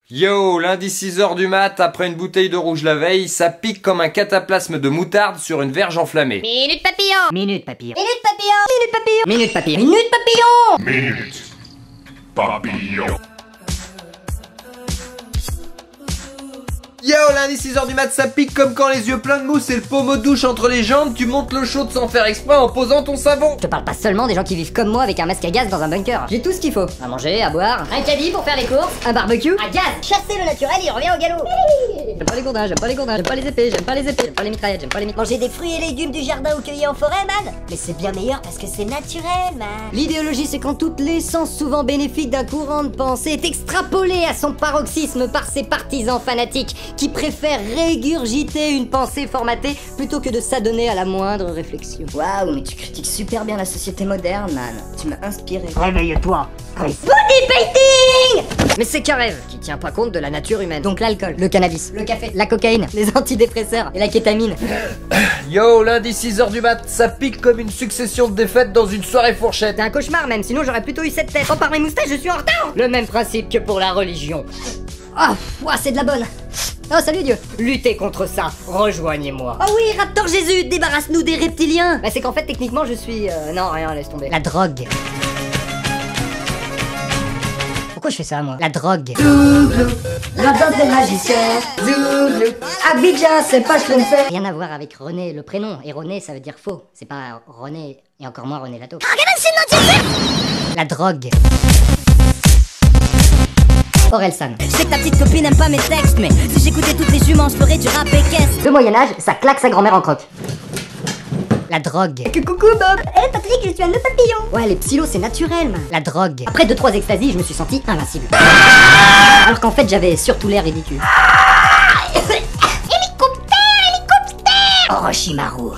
Yo, lundi 6h du mat, après une bouteille de rouge la veille, ça pique comme un cataplasme de moutarde sur une verge enflammée. Minute papillon. Minute papillon. Minute papillon. Minute papillon. Minute papillon. Minute papillon. Yo, lundi 6h du mat, ça pique comme quand les yeux pleins de mousse et le pommeau de douche entre les jambes, tu montes l'eau chaude sans faire exprès en posant ton savon. Je te parle pas seulement des gens qui vivent comme moi avec un masque à gaz dans un bunker. J'ai tout ce qu'il faut. À manger, à boire, un caddie pour faire les courses, un barbecue, À gaz. Chasser le naturel, il revient au galop. J'aime pas les gourdins, j'aime pas les gourdins, j'aime pas les épées, j'aime pas les épées, j'aime pas les mitraillettes, j'aime pas les mitraillettes. Manger des fruits et légumes du jardin ou cueillis en forêt, man. Mais c'est bien meilleur parce que c'est naturel, man. L'idéologie, c'est quand toute l'essence souvent bénéfique d'un courant de pensée est extrapolée à son paroxysme par ses partisans fanatiques qui préfèrent régurgiter une pensée formatée plutôt que de s'adonner à la moindre réflexion. Waouh, mais tu critiques super bien la société moderne, man. Tu m'as inspiré. Réveille-toi. Body painting. Mais c'est qu'un rêve qui tient pas compte de la nature humaine. Donc l'alcool, le cannabis, le café, la cocaïne, les antidépresseurs et la kétamine. Yo, lundi 6h du mat, ça pique comme une succession de défaites dans une soirée fourchette. C'est un cauchemar même, sinon j'aurais plutôt eu cette tête. Oh, par mes moustaches, je suis en retard. Le même principe que pour la religion. Ah, c'est de la bonne. Oh, salut Dieu. Luttez contre ça, rejoignez-moi. Oh oui, Raptor Jésus, débarrasse-nous des reptiliens. Bah c'est qu'en fait, techniquement, je suis... Non, rien, laisse tomber. La drogue. Pourquoi je fais ça, moi? La drogue. Zouglou, la danse des magiciens. Zouglou, Abidjan, c'est pas ce qu'on fait. Rien à voir avec René, le prénom. Et René, ça veut dire faux. C'est pas René, et encore moins René Lato. La drogue. Orelsan. Je sais que ta petite copine aime pas mes textes, mais si j'écoutais toutes les juments, je ferais du rap équestre. Le Moyen-Âge, ça claque sa grand-mère en croque. La drogue. Coucou Bob. Eh Patrick, je suis un nœud papillon. Ouais, les psylos, c'est naturel, man. La drogue. Après 2-3 extasies, je me suis senti invincible. Alors qu'en fait, j'avais surtout l'air ridicule. Orochimaru.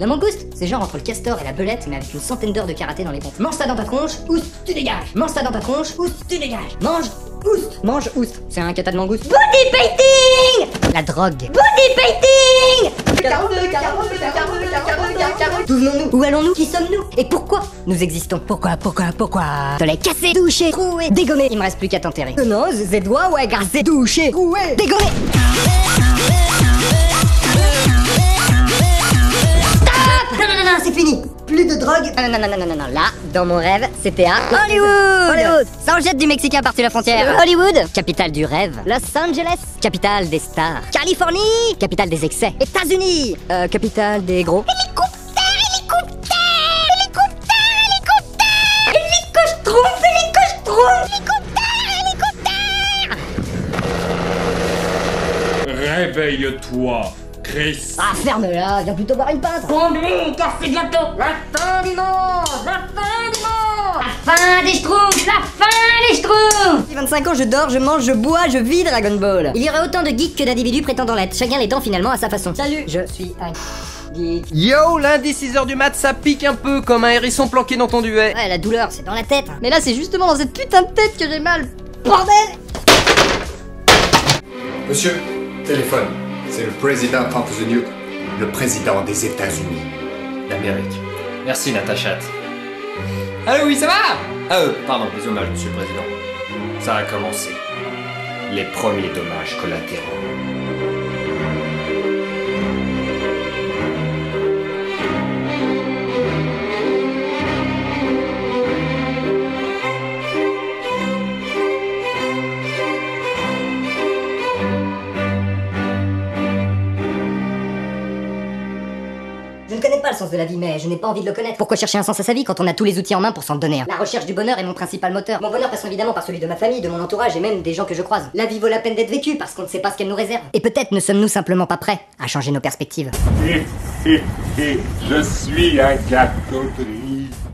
La mangouste, c'est genre entre le castor et la belette, mais avec une centaine d'heures de karaté dans les pattes. Mange ça dans ta tronche, oust, tu dégages. Mange ça dans ta tronche, oust, tu dégages. Mange, oust. Mange, oust. C'est un kata de mangouste. Body painting. La drogue. Body painting. D'où venons-nous? Où allons-nous? Qui sommes-nous? Et pourquoi nous existons? Pourquoi Te les casser, doucher, trouer, dégommer. Il me reste plus qu'à t'enterrer. Non, c'est doigts, ouais, gars, c'est doucher, trouer, dégommer. Non, c'est fini. Plus de drogue. Non. Là, dans mon rêve, c'était à Hollywood. Ça en jette du Mexicain par-dessus la frontière. Hollywood. Capitale du rêve. Los Angeles. Capitale des stars. Californie. Capitale des excès. États-Unis. Capitale des gros. Réveille-toi, Chris. Ah, ferme-la, viens plutôt boire une pinte. Conduis, car c'est bientôt La fin du monde. la fin des Schtroumpfs. La fin des Schtroumpfs. Depuis 25 ans, je dors, je mange, je bois, je vis Dragon Ball. Il y aurait autant de geeks que d'individus prétendant l'être, chacun l'étant finalement à sa façon. Salut, je suis un geek. Yo, lundi 6h du mat, ça pique un peu comme un hérisson planqué dans ton duvet. Ouais, la douleur, c'est dans la tête. Mais là, c'est justement dans cette putain de tête que j'ai mal. Bordel. Monsieur, téléphone. C'est le président of the New, le président des États-Unis d'Amérique. Merci Natacha. Allô, oui, ça va? Pardon, les hommages, monsieur le président. Ça a commencé. Les premiers dommages collatéraux. Je ne connais pas le sens de la vie, mais je n'ai pas envie de le connaître. Pourquoi chercher un sens à sa vie quand on a tous les outils en main pour s'en donner un? La recherche du bonheur est mon principal moteur. Mon bonheur passe évidemment par celui de ma famille, de mon entourage et même des gens que je croise. La vie vaut la peine d'être vécue parce qu'on ne sait pas ce qu'elle nous réserve. Et peut-être ne sommes-nous simplement pas prêts à changer nos perspectives. Je suis un gâteau triste.